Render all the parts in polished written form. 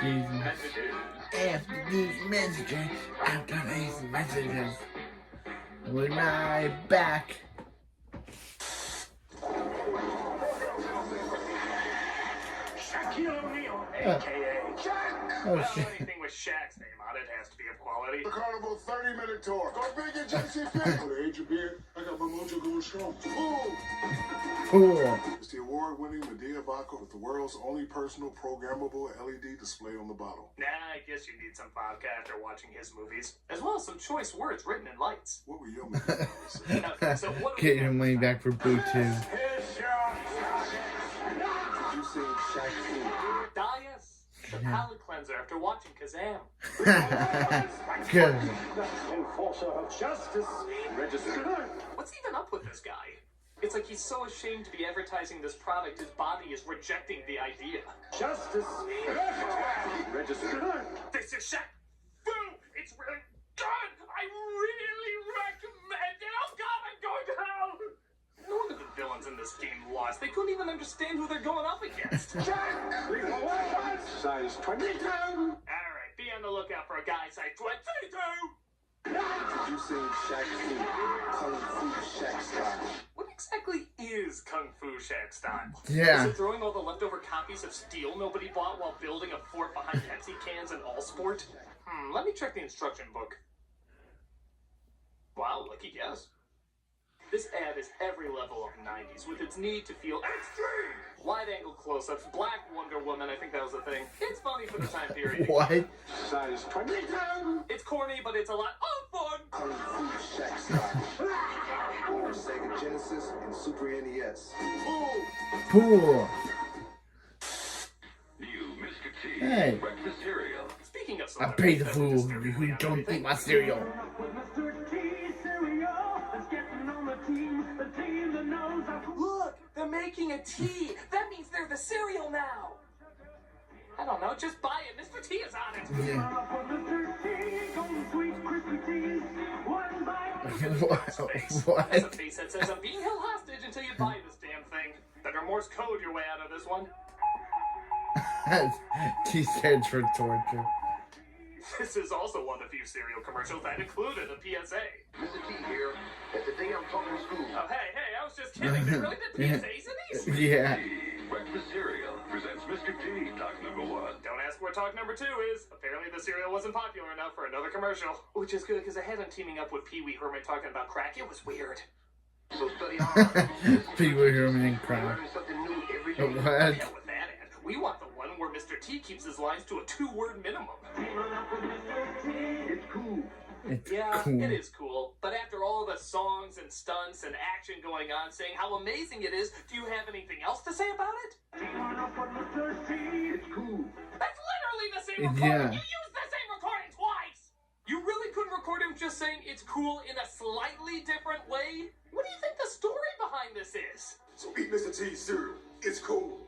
After these messages, we're right back. Shaquille O'Neal, a.k.a. Shaq. Oh, Well, shit. anything with Shaq's name on it has to be of quality. The Carnival 30-minute tour. Go big and JC Fit. The age of beer, I got my mojo going strong. Ooh. Cool. It's the award-winning Medea vodka with the world's only personal programmable LED display on the bottle. Nah, I guess you need some vodka after watching his movies, as well as some choice words written in lights. What were your Medea vows? Okay, so what do Get we your have money this back for Boo 2. Did you see Shaq Fu? Dias, the palate cleanser after watching Kazam. Good. Enforcer of justice, register. What's even up with this guy? It's like he's so ashamed to be advertising this product, his body is rejecting the idea. Justice, register. This is Shaq Fu. It's really good. I really recommend it. Oh God, I'm going to hell. No wonder the villains in this game lost. They couldn't even understand who they're going up against. Size 22. Alright, be on the lookout for a guy size 22. Did you see Shaq Fu? Kung Fu Shaq style. What exactly is Kung Fu Shaq style? Yeah. Is it throwing all the leftover copies of steel nobody bought while building a fort behind Pepsi cans and Allsport? Let me check the instruction book. Wow, lucky guess. This ad is every level of 90s with its need to feel extreme. Wide-angle close-ups, Black Wonder Woman, I think that was the thing. It's funny for the time period. What? Size 22. It's corny, but it's a lot of fun. Kung Fu Shaq style. For Sega Genesis and Super NES. Cool. New Mr. T Hey. breakfast cereal. Speaking of I pay the fool celebrities who don't eat my cereal. Look, they're making a tea. That means they're the cereal now. I don't know, just buy it. Mr. T is on it. Yeah. What? There's a face that says, I'm being held hostage until you buy this damn thing. Better Morse code your way out of this one. T stands for torture. This is also one of the few cereal commercials that included a PSA. Mr. T here. At the day I'm talking school. Oh, hey, I was just kidding. They really did PSAs in these? Yeah. T breakfast cereal presents Mr. T. Talk number 1. Don't ask where talk number 2 is. Apparently the cereal wasn't popular enough for another commercial. Which is good, because I had him teaming up with Pee Wee Herman talking about crack. It was weird. So study hard. People hear me and cry. Learning something new every day. What? Hell with that ad. We want the one where Mr. T keeps his lines to a 2-word minimum. It's cool. It's Yeah, cool. it is cool. But after all the songs and stunts and action going on saying how amazing it is, do you have anything else to say about it? It's cool. That's literally the same recording. Yeah. You used the same recording twice. You really couldn't record him just saying it's cool in a slightly different way? What do you think the story behind this is? So eat Mr. T's cereal. It's cool.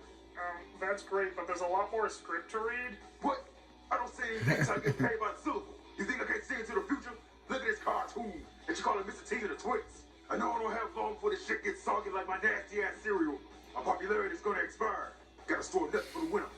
That's great, but there's a lot more script to read. What? I don't say anything until I get paid by the syllable. You think I can't see into the future? Look at this cartoon. And you call it Mr. T and the Twins. I know I don't have long before this shit gets soggy like my nasty ass cereal. My popularity is gonna expire. Gotta store nuts for the winter.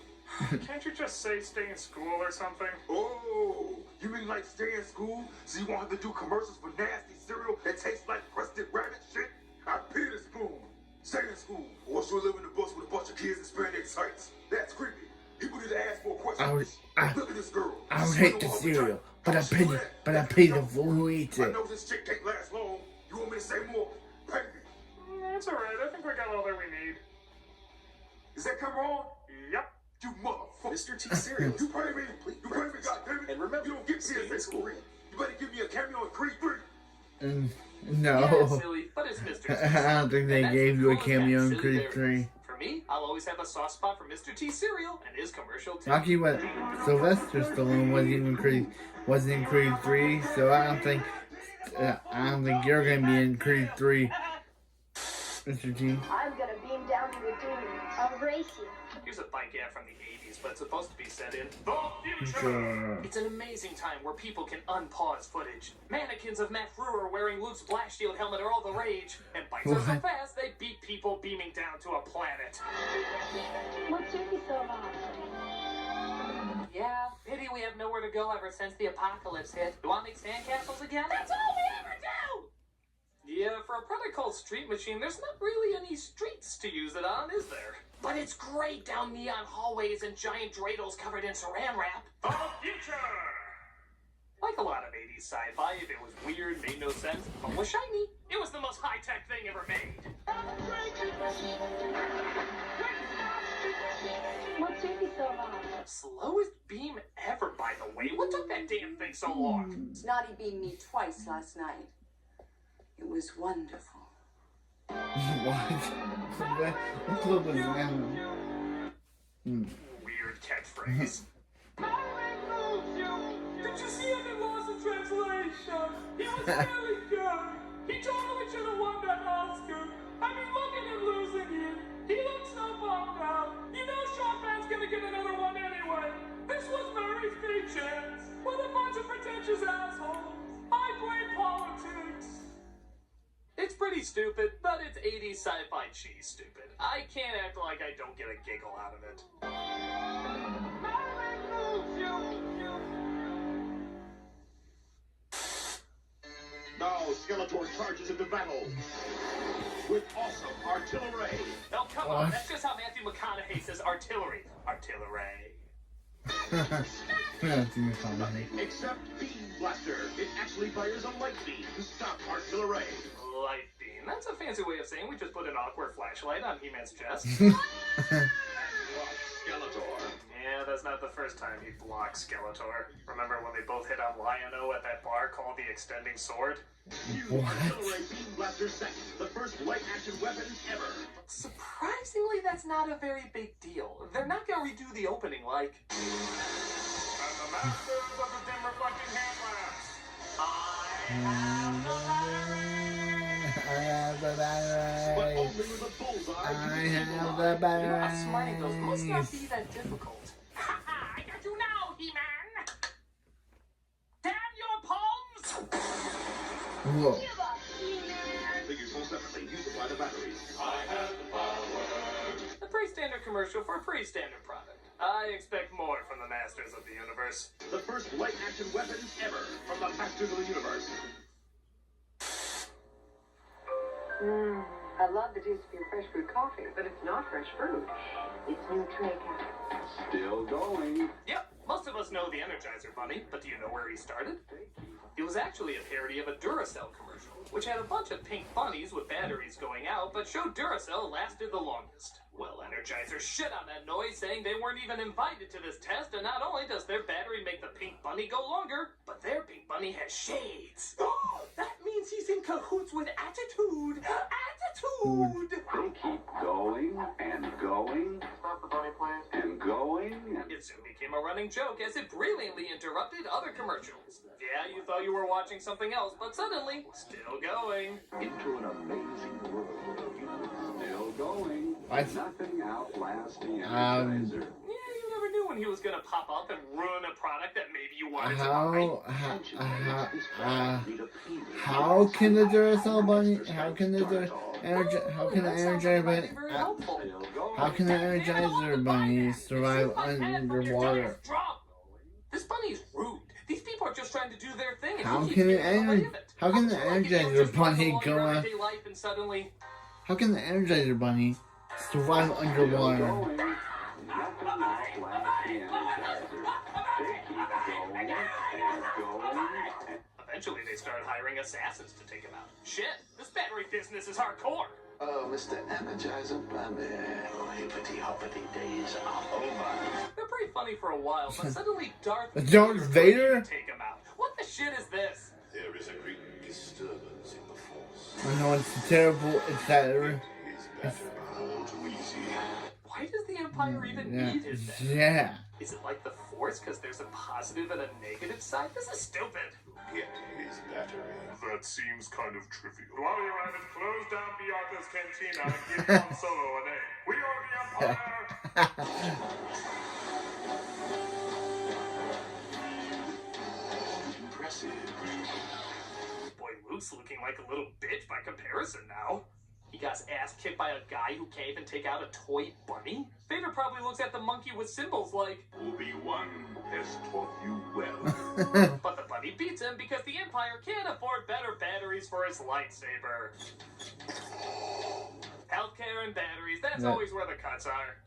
Can't you just say stay in school or something? Oh, you mean like stay in school so you won't have to do commercials for nasty cereal that tastes like crusted rabbit shit? I pity the spoon. Stay in school, or else you'll live in the bus with a bunch of kids and spandex tights. That's creepy. People need to ask more questions. Look at this girl. I would hate the cereal, but I pay the fool who eats I it. know this chick can't last long. You want me to say more? Pay me. That's alright, I think we got all that we need. Is that camera on? Yep. You motherfucker. Mr. T cereal. You pay me. You pay me, goddammit. And remember, you don't get stay in PSA school. free. You better give me a cameo in Creed 3. No. Yeah, silly, but it's Mr. T. I don't think they And that's gave the you a coolest cameo kind in of Creed silly 3. there is. For me, I'll always have a soft spot for Mr. T cereal and his commercial too. Lucky what Sylvester Stallone wasn't in Creed 3, so I don't think you're gonna be in Creed 3, Mr. T. I'm gonna beam down to a demon. I'll race you. Here's a bike ad from the 80s, but it's supposed to be set in the future. Sure. It's an amazing time where people can unpause footage. Mannequins of Matt Frewer wearing Luke's blast shield helmet are all the rage, and bikes are so What? fast they beat people beaming down to a planet. What took you so long? Yeah, had nowhere to go ever since the apocalypse hit. You want to make sandcastles again? That's all we ever do! Yeah, for a product called Street Machine, there's not really any streets to use it on, is there? But it's great down neon hallways and giant dreidels covered in saran wrap. The future! Like a lot of 80s sci-fi, if it was weird, made no sense, but was shiny, it was the most high-tech thing ever made. What took you so long? Slowest beam ever, by the way. What took that damn thing so long? Snotty beamed me twice last night. It was wonderful. What? What club was that? Weird catchphrase. Did you see him in Lost in Translation? He was really good. He totally should have won that Oscar. I mean, look at him losing it. He looks so bummed out. You know Chopin's gonna get another one anyway. This was Murray's big chance. With a bunch of pretentious assholes. I blame politics. It's pretty stupid, but it's 80s sci-fi cheese stupid. I can't act like I don't get a giggle out of it. Now Skeletor charges into battle with awesome artillery. Oh, come on. That's just how Matthew McConaughey says artillery. Artillery. Except Beam Blaster. It actually fires a light beam to stop artillery. Light beam. That's a fancy way of saying we just put an awkward flashlight on He-Man's chest. Skeletor. Yeah, that's not the first time he blocked Skeletor. Remember when they both hit on Lion-O at that bar called the Extending Sword? Use artillery Beam Blaster set, the first light action weapon ever. Surprisingly, that's not a very big deal. They're not gonna redo the opening like... And the masters of the dim reflecting hand lamps. I have the battery. But only with a bullseye. I have the You know, battery. outsmarting those must not be that difficult. Ha ha! I got you now, He-Man! Damn your palms! Whoa. Give up, He-Man! Figures sold separately. You supply the batteries. A pretty standard commercial for a pretty standard product. I expect more from the Masters of the Universe. The first light action weapon ever from the Masters of the Universe. I love the taste of your fresh brewed coffee, but it's not fresh brewed. It's new Traeger. Still going. Yep, most of us know the Energizer Bunny, but do you know where he started? It was actually a parody of a Duracell commercial, which had a bunch of pink bunnies with batteries going out, but showed Duracell lasted the longest. Well, Energizer shit on that noise, saying they weren't even invited to this test, and not only does their battery make the pink bunny go longer, but their pink bunny has shades. That means he's in cahoots with attitude. Attitude! They keep going and going Stop the bunny, please. and going. It soon became a running joke as it brilliantly interrupted other commercials. Yeah, you thought you were watching something else, but suddenly, still going. Into an amazing world. Still going. What? Nothing outlasts the Energizer. Yeah, you never knew when he was gonna pop up and ruin a product that maybe you wanted to buy. How can the Duracell bunny? How can the Energizer bunny? Very helpful. How can the Energizer bunny survive underwater? This bunny's rude. These people are just trying to do their thing. And How he keeps can the getting in the way of it. how can the Like if you Energizer just run bunny along go your on? everyday life and suddenly, How can the Energizer bunny survive underwater? Nothing outlasts the Energizer. They keep going and going. eventually they started hiring assassins to take him out. Shit, this battery business is hardcore. Oh, Mr. Energizer Bunny. Oh, hippity-hoppity days are over. They're pretty funny for a while, but suddenly Darth Vader? take him out. What the shit is this? There is a great disturbance in the force. I know it's terrible. It's that. His battery all too easy. Why does the Empire even Yeah. need his battery? Yeah. Is it like the Force because there's a positive and a negative side? This is stupid. Get his battery. That seems kind of trivial. While you're at it, close down B. Arthur's Cantina and give Han Solo a name. We are the Empire! Impressive. Boy, Luke's looking like a little bitch by comparison now. He got his ass kicked by a guy who can't even take out a toy bunny? Vader probably looks at the monkey with symbols like, Obi-Wan has taught you well. but the bunny beats him because the Empire can't afford better batteries for his lightsaber. Healthcare and batteries, that's always where the cuts are.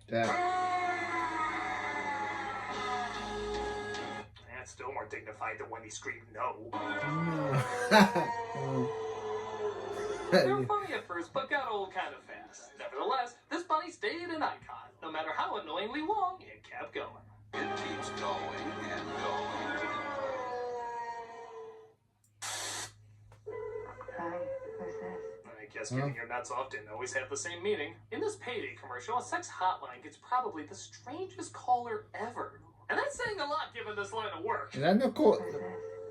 That's still more dignified than when he screamed no. They were funny at first, but got old kind of fast. Nevertheless, this bunny stayed an icon. No matter how annoyingly long, it kept going. It keeps going and going. Hi, who's this? I guess getting your nuts off didn't always have the same meaning. In this Payday commercial, a sex hotline gets probably the strangest caller ever. And that's saying a lot given this line of work. Is that Nicole?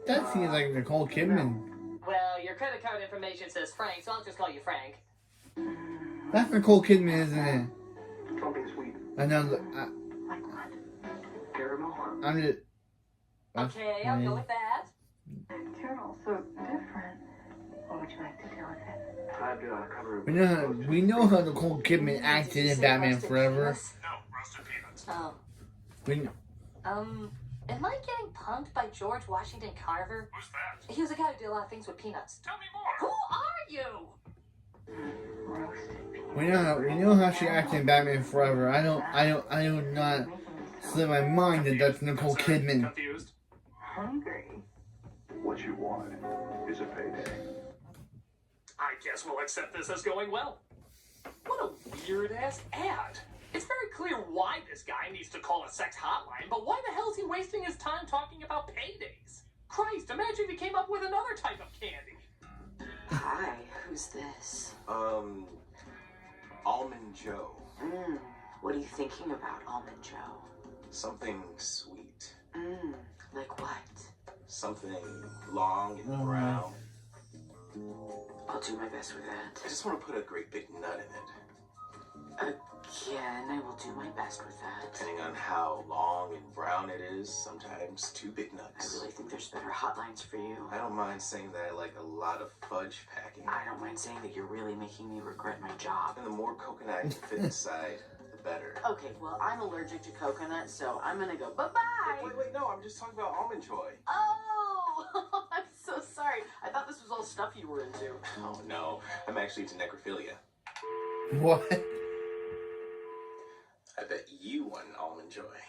That seems like Nicole Kidman. Well, your credit card information says Frank, so I'll just call you Frank. That's Nicole Kidman, isn't it? Something sweet. I know. Like what? Caramel. I'm just. Okay, I'll go with that. Caramel, so different. What would you like to do with it? I'd cover it. We know how Nicole Kidman acted in Batman Forever. No, roasted peanuts. Oh. We, Am I getting punked by George Washington Carver? Who's that? He was a guy who did a lot of things with peanuts. Tell me more. Who are you? Roasted peanuts. we know how she acted in Batman Forever. I do not slip my mind that that's Nicole Kidman. Confused? Hungry. What you want is a payday. I guess we'll accept this as going well. What a weird-ass ad. It's very clear why this guy needs to call a sex hotline, but why the hell is he wasting his time talking about paydays? Christ, imagine if he came up with another type of candy. Hi, who's this? Almond Joe. What are you thinking about, Almond Joe? Something sweet. Like what? Something long and brown. I'll do my best with that. I just want to put a great big nut in it. Again, I will do my best with that. Depending on how long and brown it is, sometimes 2 big I nuts. really think there's better hotlines for you. I don't mind saying that I like a lot of fudge packing. I don't mind saying that you're really making me regret my job. And the more coconut I can fit inside, the better. Okay, well, I'm allergic to coconut, so I'm gonna go bye-bye. Wait, no, I'm just talking about Almond Joy. Oh, I'm so sorry. I thought this was all stuff you were into. Oh, no, I'm actually into necrophilia. What? I bet you want Almond Joy.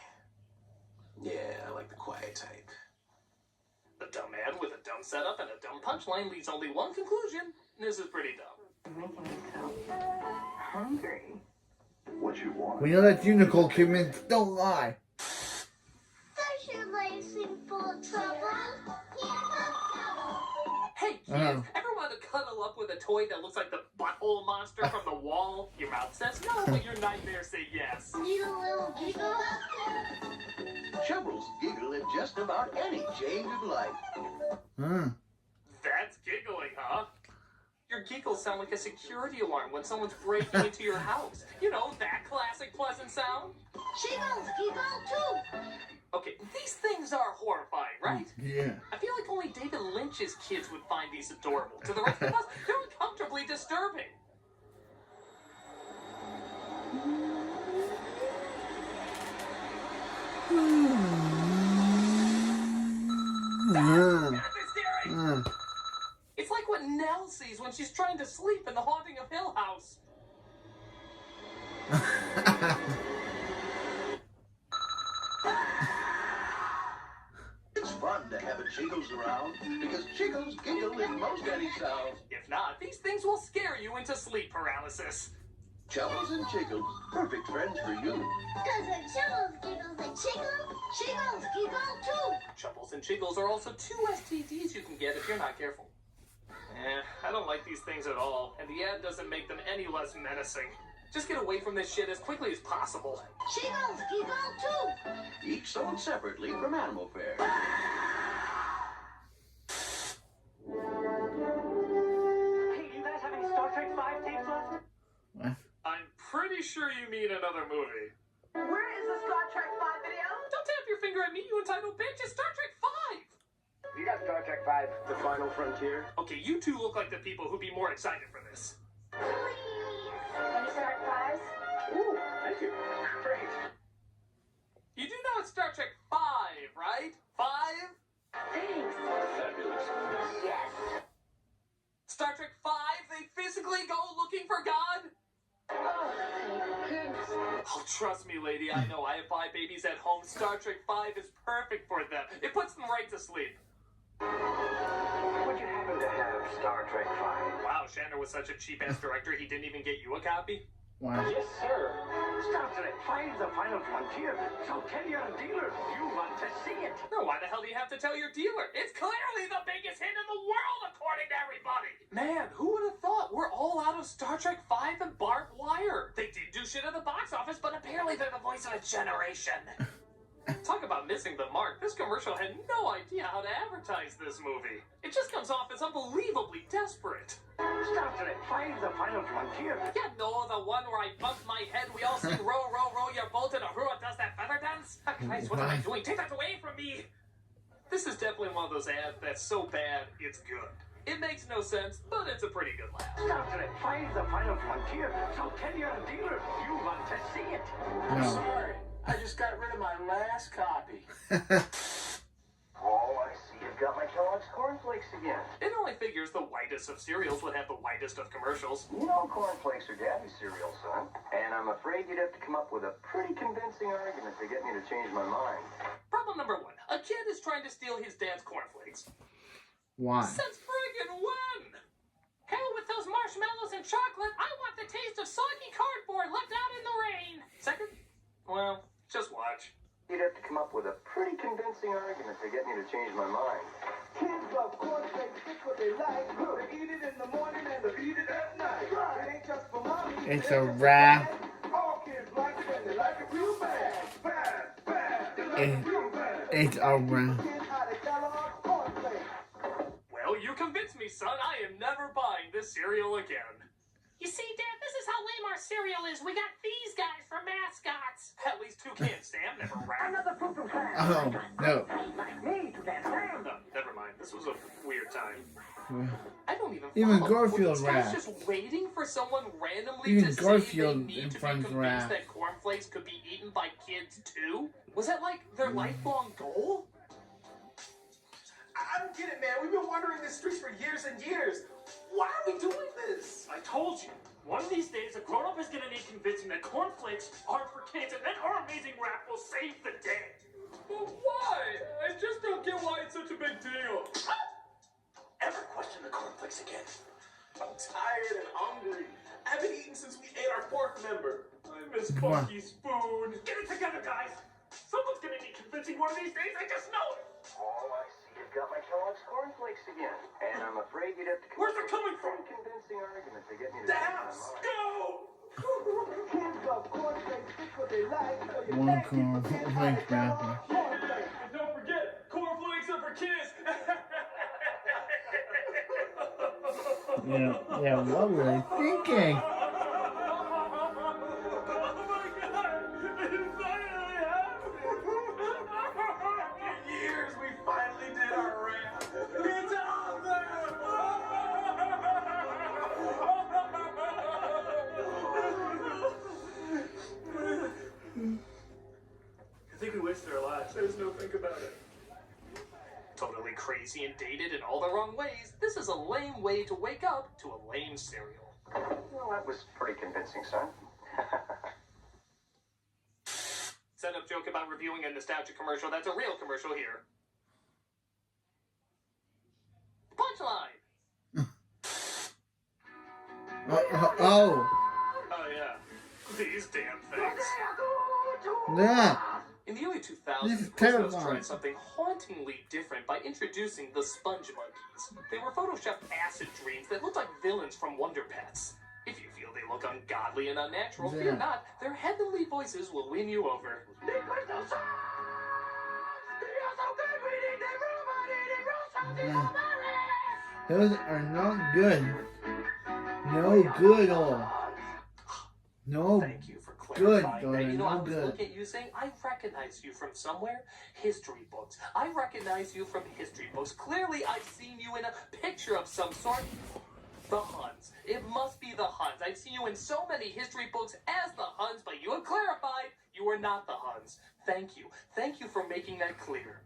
Yeah, I like the quiet type. A dumb ad with a dumb setup and a dumb punchline leaves only one conclusion. This is pretty dumb. You're making me so hungry. What you want? We know that's you, Nicole Kidman. Don't lie. Does your life seem full of trouble? Hey, kids, ever want to cuddle up with a toy that looks like the butthole monster from the wall? Your mouth says no, but your nightmares say yes. Need a little giggle? Chubbles giggle at just about any change of life. That's giggling, huh? Your giggles sound like a security alarm when someone's breaking into your house. You know, that classic pleasant sound? Jiggles giggle too. Okay, these things are horrifying, right? Yeah. I feel like only David Lynch's kids would find these adorable. To the rest of us, they're uncomfortably disturbing. It's like what Nell sees when she's trying to sleep in The Haunting of Hill House. It's fun to have a Jiggles around because Jiggles giggle in most any sound. If not, these things will scare you into sleep paralysis. Chubbles and Jiggles, perfect friends for you. Does a Jiggles giggle the Jiggles? Jiggles giggle too. Chubbles and Jiggles are also 2 STDs you can get if you're not careful. I don't like these things at all, and the ad doesn't make them any less menacing. Just get away from this shit as quickly as possible. Jiggles giggle too. Each sold separately from Animal Fair. Hey, you guys have any Star Trek 5 tapes left? What? I'm pretty sure you mean another movie. Where is the Star Trek 5 video? Don't tap your finger at me, you entitled bitch. It's Star Trek 5! You got Star Trek 5, The Final Frontier? Okay, you two look like the people who'd be more excited for this. Please. Thank you. Great. You do know it's Star Trek 5, right? 5? Thanks. Fabulous. Yes. Star Trek 5, they physically go looking for God? Oh, thank goodness. Oh, trust me, lady, I know. I have 5 babies at home. Star Trek 5 is perfect for them. It puts them right to sleep. Would you happen to have Star Trek 5? Wow, Shatner was such a cheap-ass director, he didn't even get you a copy? Wow. Yes, sir. Star Trek 5, the final frontier. So tell your dealer you want to see it. No, why the hell do you have to tell your dealer? It's clearly the biggest hit in the world, according to everybody! Man, who would have thought we're all out of Star Trek 5 and barbed wire? They did do shit at the box office, but apparently they're the voice of a generation. Talk about missing the mark. This commercial had no idea how to advertise this movie. It just comes off as unbelievably desperate. Star Trek 5, the final frontier. Yeah, no, the one where I bumped my head, we all sing row, row, row your boat, and Ahura does that feather dance? Oh, Christ, what am I doing? Take that away from me! This is definitely one of those ads that's so bad, it's good. It makes no sense, but it's a pretty good laugh. Star Trek 5, the final frontier. So tell your dealer you want to see it. I'm sorry. I just got rid of my last copy. Oh, I see. You've got my Kellogg's cornflakes again. It only figures the whitest of cereals would have the whitest of commercials. You know cornflakes are daddy's cereal, son. And I'm afraid you'd have to come up with a pretty convincing argument to get me to change my mind. Problem number 1. A kid is trying to steal his dad's cornflakes. Why? Since friggin' when? Hell with those marshmallows and chocolate. I want the taste of soggy cardboard left out in the rain. Second? Well, just watch. You'd have to come up with a pretty convincing argument to get me to change my mind. Kids love cornflakes, it's what they like. They eat it in the morning and they eat it at night. It ain't just for mommy. It's a wrap. All kids like it and they like it real bad. Bad, bad. They like it real bad. It's a wrap. Kids out of Kellogg's cornflakes. Well, you convinced me, son. I am never buying this cereal again. You see, Dad, this is how lame our cereal is. We got these guys for mascots. At least 2 cans, Sam. Never ran. Another poop and plan. Oh, no. Like me to that Sam. No, never mind. This was a weird time. Yeah. I don't even Even follow. Garfield Were these guys rap. just waiting for someone randomly Even to Garfield say they need in to be front convinced rap. that cornflakes could be eaten by kids too? Was that like their lifelong goal? I don't get it, man. We've been wandering the streets for years and years. Why are we doing this? I told you. One of these days, a grown-up is gonna need convincing that cornflakes aren't for kids, and then our amazing rap will save the day. But why? I just don't get why it's such a big deal. Ever question the cornflakes again? I'm tired and hungry. I haven't eaten since we ate our 4th member. I miss Funky Spoon. Get it together, guys. Someone's gonna need convincing one of these days. I just know it. Oh, I see. You've got my Kellogg's cornflakes again. And I'm afraid you'd have to come Where's up it with coming a from? pretty convincing argument to get me to The change my house. mind. Go! Kids love cornflakes, it's what they like. So you One can't keep a kid out of cornflake wrapper. Kellogg's cornflakes. And don't forget, cornflakes are for kids. Yeah, what were they thinking? Oh my God! It finally happened! For years, we finally did our rap. It's out there! I think we wasted our lives. There's no think about it. Totally crazy and dated in all the wrong ways. This is a lame way to wake up to a lame cereal. Well, that was pretty convincing, son. Setup joke about reviewing a nostalgia commercial. That's a real commercial here. Punchline! Oh, Oh yeah. These damn things. yeah. In the early 2000s, This is Quiznos terrifying. tried something hauntingly different by introducing the Sponge Monkeys. They were photoshopped acid dreams that looked like villains from Wonder Pets. If you feel they look ungodly and unnatural, Yeah. fear not. Their heavenly voices will win you over. Yeah. Those are not good. No good all. No Thank you for good, clarifying that. Jordan. You know, I No was good. looking at you saying, I recognize you from somewhere. History books. I recognize you from history books. Clearly, I've seen you in a picture of some sort. The Huns. It must be the Huns. I've seen you in so many history books as the Huns, but you have clarified you are not the Huns. Thank you. Thank you for making that clear.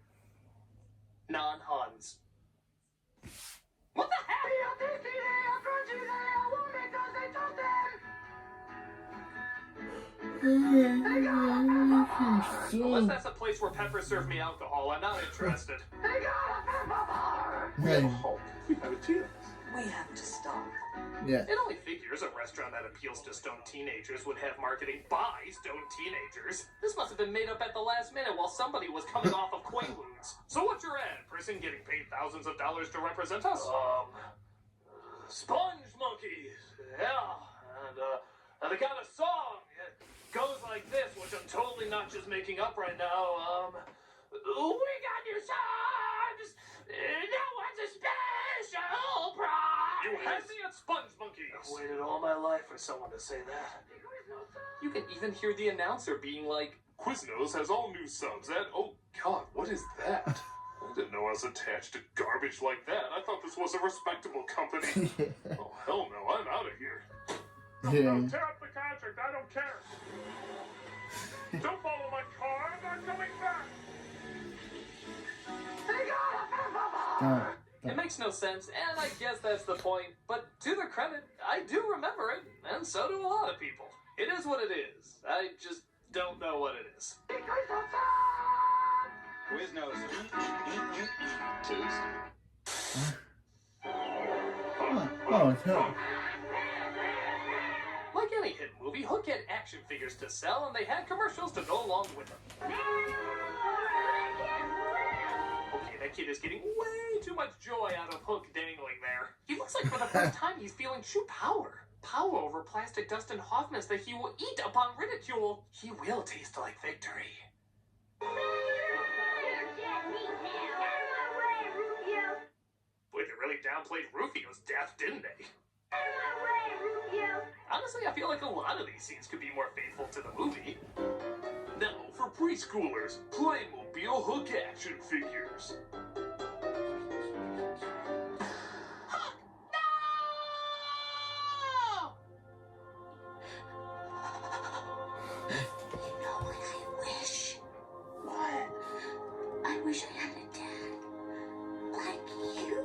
Non-Huns. What the heck? Unless that's a place where peppers serve me alcohol, I'm not interested. Hey. We have a chance. We have to stop. Yeah. It only figures a restaurant that appeals to stoned teenagers would have marketing by stoned teenagers. This must have been made up at the last minute while somebody was coming off of Quaaludes. So what's your ad? Person getting paid thousands of dollars to represent us? Sponge monkeys. Yeah. And they got a song. It goes like this, which I'm totally not just making up right now. We got new songs. No one's a special prize. You had me at Sponge Monkeys. I've waited all my life for someone to say that. You can even hear the announcer being like, Quiznos has all new subs and oh god, what is that? I didn't know I was attached to garbage like that. I thought this was a respectable company. Oh hell no, I'm out of here. Yeah. No, tear up the contract, I don't care. Don't follow my car, I'm not coming back. It makes no sense, and I guess that's the point. But to their credit, I do remember it, and so do a lot of people. It is what it is. I just don't know what it is. Quiznos. Oh, no. Like any hit movie, Hook had action figures to sell, and they had commercials to go along with them. Okay, that kid is getting way too much joy out of Hook dangling there. He looks like for the first time he's feeling true power. Power over plastic dust and hotness that he will eat upon ridicule. He will taste like victory. Boy, they really downplayed Rufio's death, didn't they? Honestly, I feel like a lot of these scenes could be more faithful to the movie. Now, for preschoolers, Playmobil Hook action figures. I wish I had a dad like you.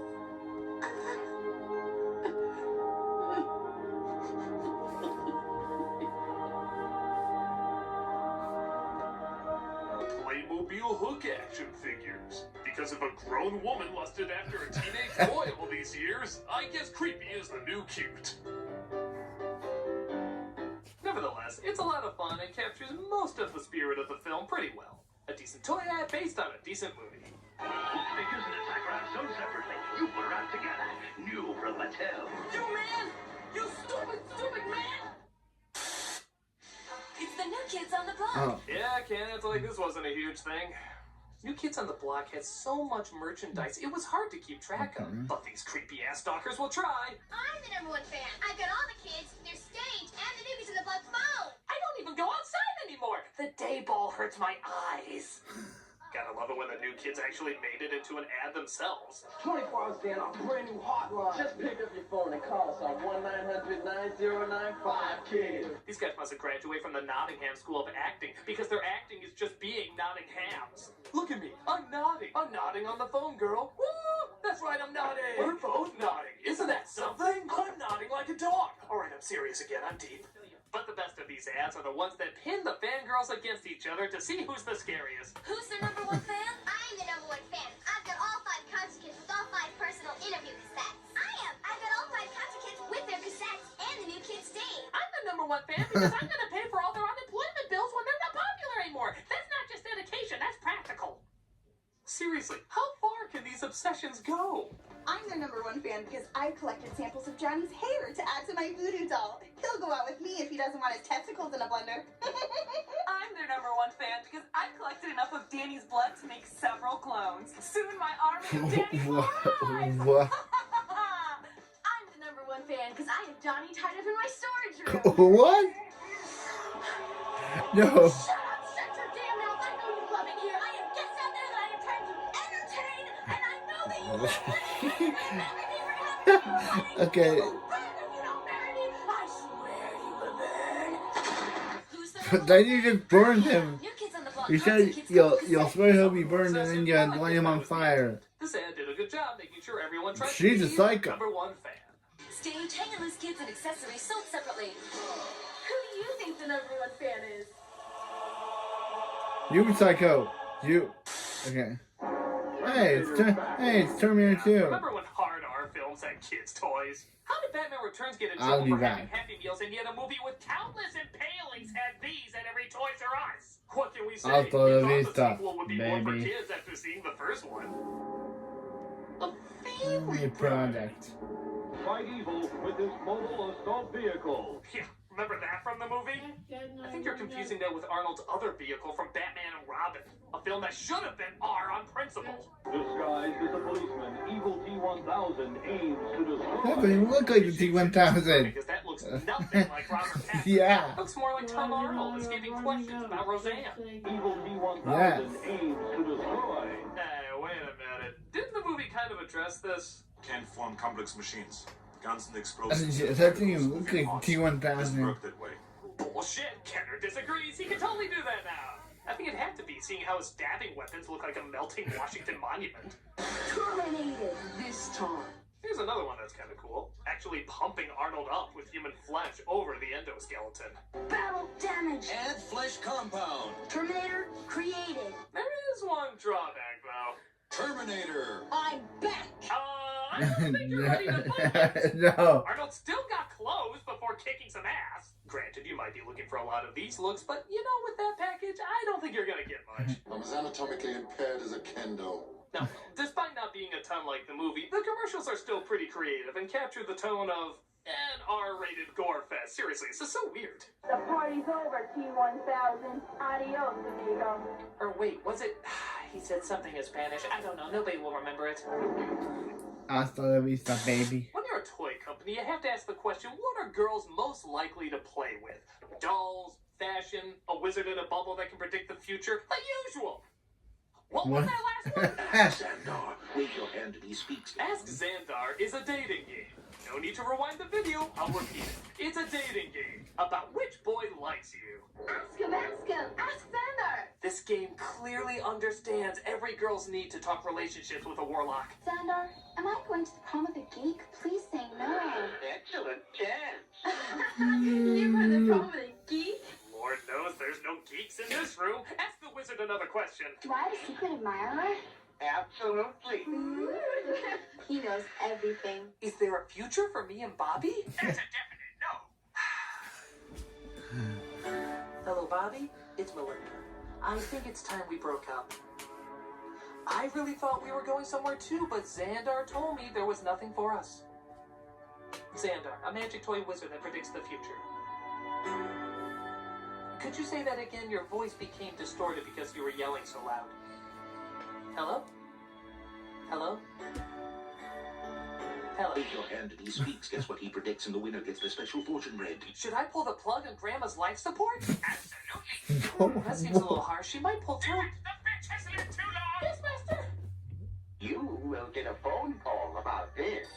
Playmobil Hook action figures. Because if a grown woman lusted after a teenage boy all these years, I guess creepy is the new cute. Nevertheless, it's a lot of fun and captures most of the spirit of the film pretty well. A decent toy ad based on a decent movie. Figures and attack wrapped so separately, you put wrapped together. New from Mattel. You man! You stupid, stupid man! It's the New Kids on the Block. Oh. Yeah, Ken, it's like this wasn't a huge thing. New Kids on the Block had so much merchandise, it was hard to keep track of. But these creepy-ass stalkers will try. I'm the #1 fan. I've got all the kids, their stage, and the newbies in the Blood phone. I don't even go outside anymore. The day ball hurts my eyes. Gotta love it when the New Kids actually made it into an ad themselves. 24 hours a day on a brand new hotline. Just pick up your phone and call us on 1-900-9095-KID. These guys must have graduated from the Nottingham School of Acting because their acting is just being Nottinghams. Look at me, I'm nodding. I'm nodding on the phone, girl. Woo! That's right, I'm nodding. We're both nodding. Isn't that something? I'm nodding like a dog. All right, I'm serious again. I'm deep. But the best of these ads are the ones that pin the fangirls against each other to see who's the scariest. Who's their #1 fan? I'm the #1 fan. I've got all 5 concert kits with all 5 personal interview cassettes. I've got all 5 concert kits with their cassettes and the New Kids stage. I'm the #1 fan because I'm going to pay for all their unemployment bills when they're not popular anymore. That's not just dedication, that's practical. Seriously, how far can these obsessions go? I'm their #1 fan because I collected samples of Johnny's hair to add to my voodoo doll. He'll go out with me if he doesn't want his testicles in a blender. I'm their #1 fan because I collected enough of Danny's blood to make several clones. Soon my army of Danny's What? lies! I'm the #1 fan because I have Johnny tied up in my storage room. What? No. Shut up, shut your damn mouth. I know you love it here. I have guests out there that I am trying to entertain, and I know that you love it. Everything we're having Okay. But then you just burned him. You said you'll swear he'll be burned and then you light him on fire. This ad did a good job making sure everyone tries She's to a be psycho. #1 fan. Stage, hanging loose kids and accessories sold separately. Who do you think the #1 fan is? You psycho. You. Okay. Hey, it's Terminator 2. Remember when hard R films had kids' toys? How did Batman Returns get in I'll trouble be for back. having Happy Meals and yet a movie with countless impalings had these at every Toys R Us? What can we say? Hasta la We thought vista, the sequel would be more for baby. kids after seeing the first one. A Family product. Fight evil with this mobile assault vehicle. Yeah, remember that from the movie? I think you're confusing that with Arnold's other vehicle from Batman and Robin, a film that should have been R on principle. Disguised as a policeman, Evil T-1000 aims to That destroy. doesn't even look like the T-1000. Because that looks nothing like Robert Pattinson. Yeah. Looks more like Tom Arnold escaping questions about Roseanne. Evil T-1000 Yes. aims to destroy. Hey, wait a minute. Didn't the movie kind of address this? Can't form complex machines. Guns and explosives. That thing even looks like the T-1000. Work that way. Bullshit. Kenner disagrees. He can totally do that now. I think it'd have to be, seeing how his stabbing weapons look like a melting Washington monument. Terminated this time. Here's another one that's kind of cool. Actually pumping Arnold up with human flesh over the endoskeleton. Battle damage. Add flesh compound. Terminator created. There is one drawback, though. Terminator. I'm back. I don't think you're ready to fight. No. Arnold still got clothes before kicking some ass. Granted, you might be looking for a lot of these looks, but you know, with that package, I don't think you're gonna get much. I'm as anatomically impaired as a kendo. Now, despite not being a ton like the movie, the commercials are still pretty creative and capture the tone of an R-rated gore fest. Seriously, this is so weird. The party's over, T-1000. Adios, amigo. Or wait, was it? He said something in Spanish. I don't know. Nobody will remember it. Hasta la vista, baby. When you're a toy company, you have to ask the question, what are girls most likely to play with? Dolls, fashion, a wizard in a bubble that can predict the future? The usual. What was that last one? Xandar, wave your hand and he speaks. Ask Xandar is a dating game. No need to rewind the video, I'll repeat it. It's a dating game about which boy likes you. Ask him, ask him. Ask Xander. This game clearly understands every girl's need to talk relationships with a warlock. Xander, am I going to the prom with a geek? Please say no. Excellent chance. You're going to the prom with a geek? Lord knows there's no geeks in this room. Ask the wizard another question. Do I have a secret admirer? Absolutely. He knows everything. Is there a future for me and Bobby? That's a definite no. Hello, Bobby. It's Melinda. I think it's time we broke up. I really thought we were going somewhere too, but Xandar told me there was nothing for us. Xandar, a magic toy wizard that predicts the future. Could you say that again? Your voice became distorted because you were yelling so loud. Hello? Hello? Hello? Wave your hand and he speaks. Guess what he predicts, and the winner gets the special fortune bread. Should I pull the plug on Grandma's life support? Absolutely. That seems a little harsh. She might pull through. The bitch has lived too long. Yes, master. You will get a phone call about this.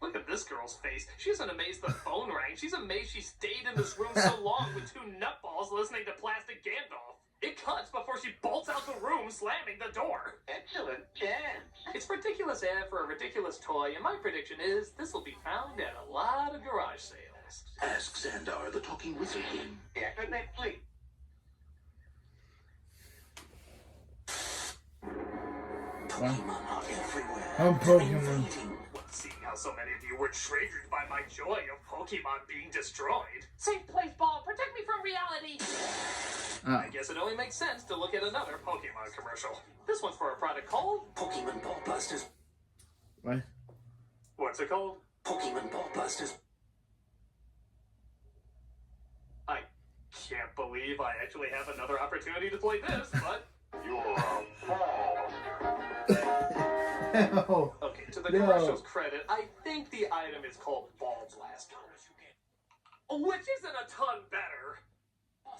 Look at this girl's face. She isn't amazed the phone rang. She's amazed she stayed in this room so long with two nutballs listening to Plastic Gandalf. It cuts before she bolts out the room, slamming the door. Excellent chance. It's a ridiculous ad for a ridiculous toy, and my prediction is this will be found at a lot of garage sales. Ask Xandar, the talking wizard game. Definitely. Pokemon are everywhere. Oh, Pokemon. Seeing how so many of you were triggered by my joy of Pokemon being destroyed. Safe place, ball. Protect me from reality. I guess it only makes sense to look at another Pokemon commercial. This one's for a product called Pokemon Ball Busters. What? What's it called? Pokemon Ball Busters. I can't believe I actually have another opportunity to play this, but You're a ball. No. okay, to the No. commercial's credit, I think the item is called Ball Blaster. Which isn't a ton better.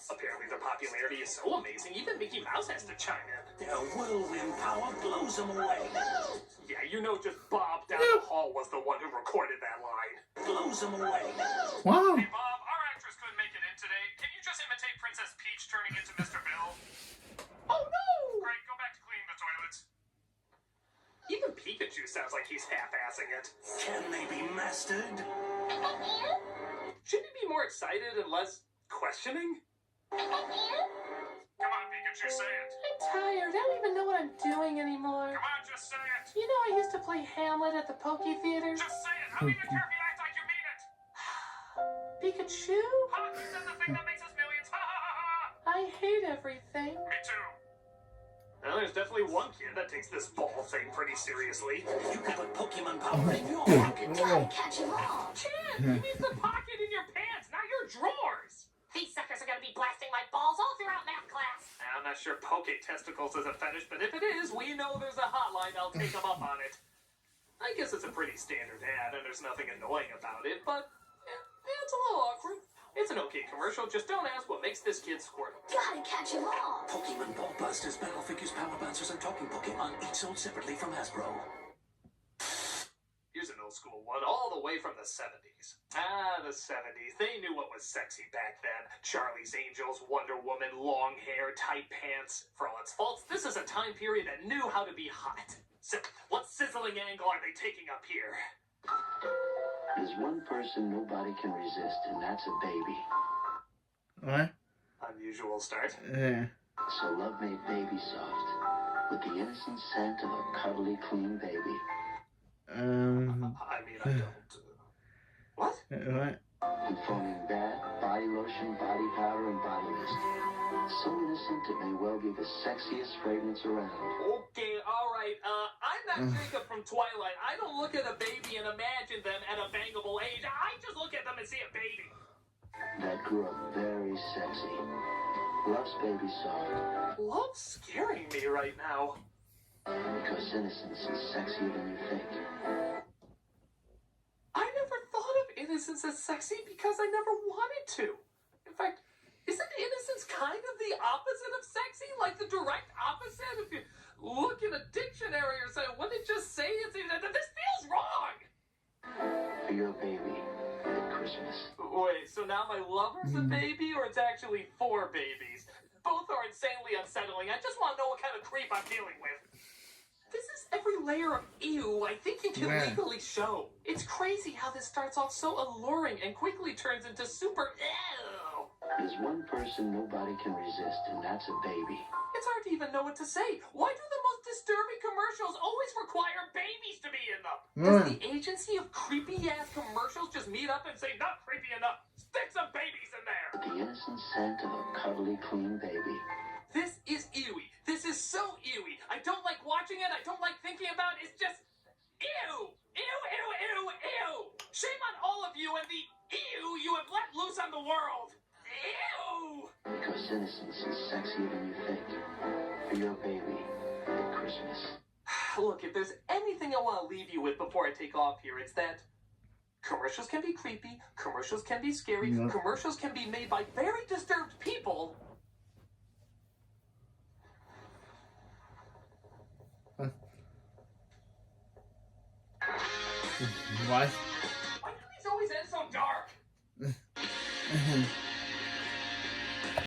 Apparently their popularity is so amazing, even Mickey Mouse has to chime in. Their whirlwind power blows them away. Yeah, you know just Bob down the hall was the one who recorded that line. Blows him away. Wow. Hey, Bob, our actress couldn't make it in today. Can you just imitate Princess Peach turning into Mr. Bill? Oh, no! Great, go back to cleaning the toilets. Even Pikachu sounds like he's half-assing it. Can they be mastered? Shouldn't he be more excited and less questioning? Come on, Pikachu, say it. I'm tired. I don't even know what I'm doing anymore. Come on, just say it. You know I used to play Hamlet at the Pokey Theater? Just say it. I don't even care if you act like you mean it. Pikachu? Huh? You said the thing that makes us millions. Ha ha ha ha. I hate everything. Me too. Well, there's definitely one kid that takes this ball thing pretty seriously. You can put Pokemon power in your pocket. Catch 'em all. Kid, you mean the pocket in your pants, not your drawers. These suckers are gonna be blasting my balls all throughout math class. I'm not sure poke testicles is a fetish, but if it is, we know there's a hotline. I'll take them up on it. I guess it's a pretty standard ad, and there's nothing annoying about it, but it's a little awkward. It's an okay commercial, just don't ask what makes this kid squirt. Gotta catch 'em all. Pokemon Ball Busters, Battle Figures, Power Bouncers, and Talking Pokemon, each sold separately from Hasbro. Here's an old school one, all the way from the 70s. Ah, the 70s. They knew what was sexy back then. Charlie's Angels, Wonder Woman, long hair, tight pants. For all its faults, this is a time period that knew how to be hot. So, what sizzling angle are they taking up here? There's one person nobody can resist, and that's a baby. What? Unusual start. So love made Baby Soft with the innocent scent of a cuddly, clean baby. I mean, I don't. What? And foaming bath, body lotion, body powder, and body mist. So innocent it may well be the sexiest fragrance around. Okay, alright, I'm not Jacob from Twilight. I don't look at a baby and imagine them at a bangable age. I just look at them and see a baby. That grew up very sexy. Loves Baby Soft. Love's scaring me right now. Because innocence is sexier than you think. I never thought of innocence as sexy because I never wanted to. In fact, isn't innocence kind of the opposite of sexy? Like the direct opposite? If you look in a dictionary or something, wouldn't it just say it's, this feels wrong? For your baby at Christmas. Wait, so now my lover's a baby, or it's actually 4 babies? Both are insanely unsettling. I just want to know what kind of creep I'm dealing with. This is every layer of ew I think you can legally show. It's crazy how this starts off so alluring and quickly turns into super ew. There's one person nobody can resist, and that's a baby. It's hard to even know what to say. Why do the most disturbing commercials always require babies to be in them? Does the agency of creepy-ass commercials just meet up and say, not creepy enough, stick some babies in there? The innocent scent of a cuddly, clean baby. This is ewy. This is so ewy. I don't like watching it. I don't like thinking about it. It's just ew. Ew, ew, ew, ew. Shame on all of you and the ew you have let loose on the world. Ew. Because innocence is sexier than you think. For your baby at Christmas. Look, if there's anything I want to leave you with before I take off here, it's that commercials can be creepy, commercials can be scary, commercials can be made by very disturbed people. What? Why do these always end so dark?